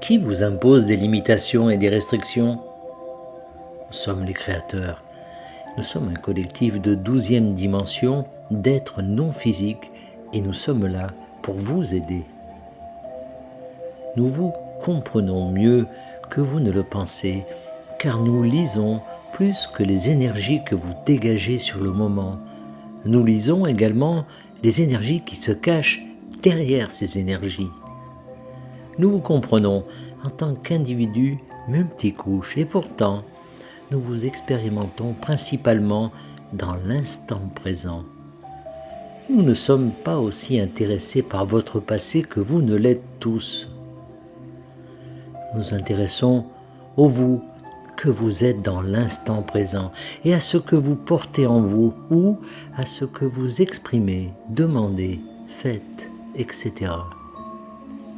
Qui vous impose des limitations et des restrictions? Nous sommes les créateurs. Nous sommes un collectif de 12e dimension d'êtres non physiques et nous sommes là pour vous aider. Nous vous comprenons mieux que vous ne le pensez, car nous lisons plus que les énergies que vous dégagez sur le moment. Nous lisons également les énergies qui se cachent derrière ces énergies. Nous vous comprenons en tant qu'individus multicouches et pourtant, nous vous expérimentons principalement dans l'instant présent. Nous ne sommes pas aussi intéressés par votre passé que vous ne l'êtes tous. Nous intéressons au vous que vous êtes dans l'instant présent et à ce que vous portez en vous ou à ce que vous exprimez, demandez, faites, etc.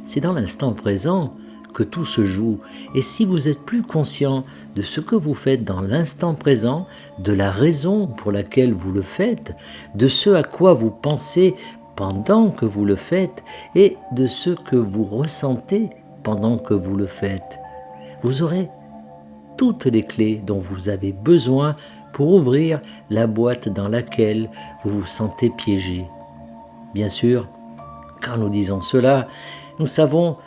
C'est dans l'instant présent que tout se joue et si vous êtes plus conscient de ce que vous faites dans l'instant présent, de la raison pour laquelle vous le faites, de ce à quoi vous pensez pendant que vous le faites et de ce que vous ressentez pendant que vous le faites, vous aurez toutes les clés dont vous avez besoin pour ouvrir la boîte dans laquelle vous vous sentez piégé. Bien sûr, quand nous disons cela, nous savons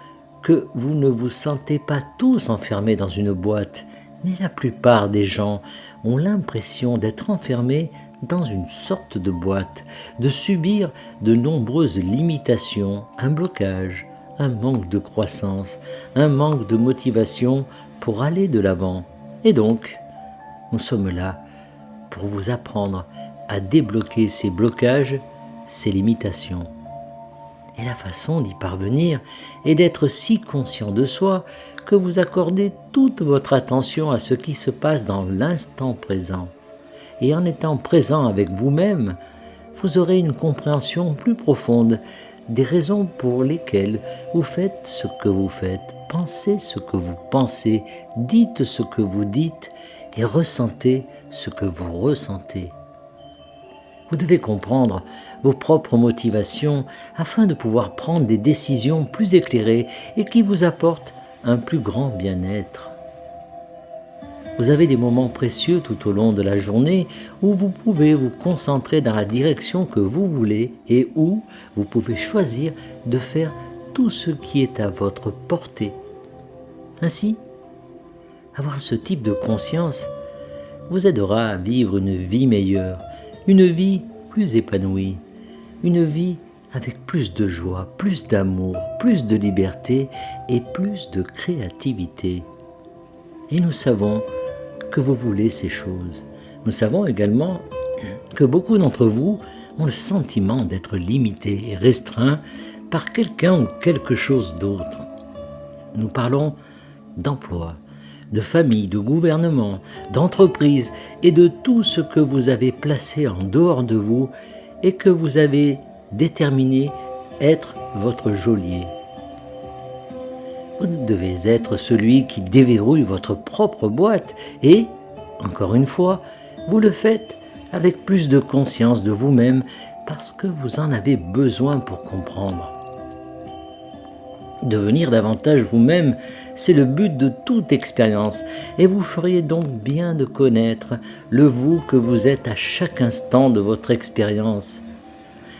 que vous ne vous sentez pas tous enfermés dans une boîte, mais la plupart des gens ont l'impression d'être enfermés dans une sorte de boîte, de subir de nombreuses limitations, un blocage, un manque de croissance, un manque de motivation pour aller de l'avant. Et donc, nous sommes là pour vous apprendre à débloquer ces blocages, ces limitations. Et la façon d'y parvenir est d'être si conscient de soi que vous accordez toute votre attention à ce qui se passe dans l'instant présent. Et en étant présent avec vous-même, vous aurez une compréhension plus profonde des raisons pour lesquelles vous faites ce que vous faites, pensez ce que vous pensez, dites ce que vous dites et ressentez ce que vous ressentez. Vous devez comprendre vos propres motivations afin de pouvoir prendre des décisions plus éclairées et qui vous apportent un plus grand bien-être. Vous avez des moments précieux tout au long de la journée où vous pouvez vous concentrer dans la direction que vous voulez et où vous pouvez choisir de faire tout ce qui est à votre portée. Ainsi, avoir ce type de conscience vous aidera à vivre une vie meilleure, une vie plus épanouie, une vie avec plus de joie, plus d'amour, plus de liberté et plus de créativité. Et nous savons que vous voulez ces choses. Nous savons également que beaucoup d'entre vous ont le sentiment d'être limités et restreints par quelqu'un ou quelque chose d'autre. Nous parlons d'emploi, de famille, de gouvernement, d'entreprise et de tout ce que vous avez placé en dehors de vous et que vous avez déterminé être votre geôlier. Vous devez être celui qui déverrouille votre propre boîte et, encore une fois, vous le faites avec plus de conscience de vous-même parce que vous en avez besoin pour comprendre. Devenir davantage vous-même, c'est le but de toute expérience et vous feriez donc bien de connaître le vous que vous êtes à chaque instant de votre expérience.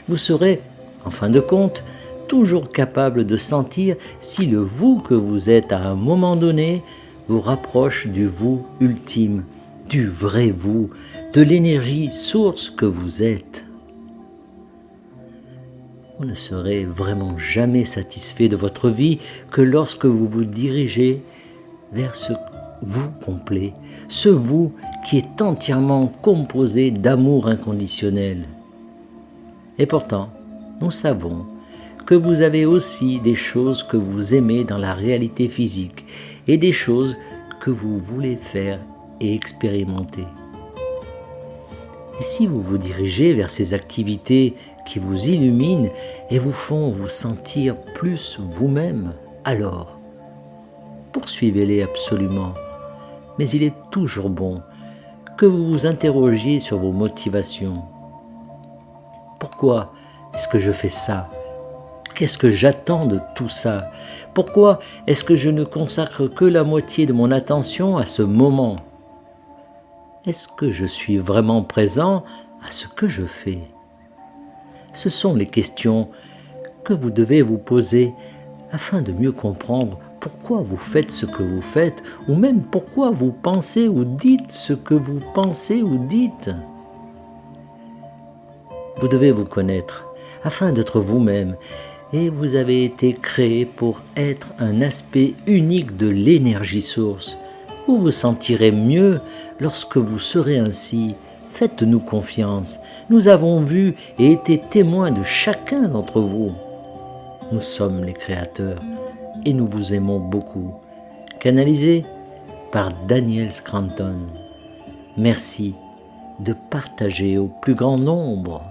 Vous serez, en fin de compte, toujours capable de sentir si le vous que vous êtes à un moment donné vous rapproche du vous ultime, du vrai vous, de l'énergie source que vous êtes. Vous ne serez vraiment jamais satisfait de votre vie que lorsque vous vous dirigez vers ce vous complet, ce vous qui est entièrement composé d'amour inconditionnel. Et pourtant, nous savons que vous avez aussi des choses que vous aimez dans la réalité physique et des choses que vous voulez faire et expérimenter. Et si vous vous dirigez vers ces activités qui vous illuminent et vous font vous sentir plus vous-même, alors poursuivez-les absolument. Mais il est toujours bon que vous vous interrogiez sur vos motivations. Pourquoi est-ce que je fais ça? Qu'est-ce que j'attends de tout ça? Pourquoi est-ce que je ne consacre que la moitié de mon attention à ce moment? Est-ce que je suis vraiment présent à ce que je fais? Ce sont les questions que vous devez vous poser afin de mieux comprendre pourquoi vous faites ce que vous faites, ou même pourquoi vous pensez ou dites ce que vous pensez ou dites. Vous devez vous connaître afin d'être vous-même, et vous avez été créé pour être un aspect unique de l'énergie source. Vous vous sentirez mieux lorsque vous serez ainsi. Faites-nous confiance. Nous avons vu et été témoins de chacun d'entre vous. Nous sommes les créateurs et nous vous aimons beaucoup. Canalisé par Daniel Scranton. Merci de partager au plus grand nombre.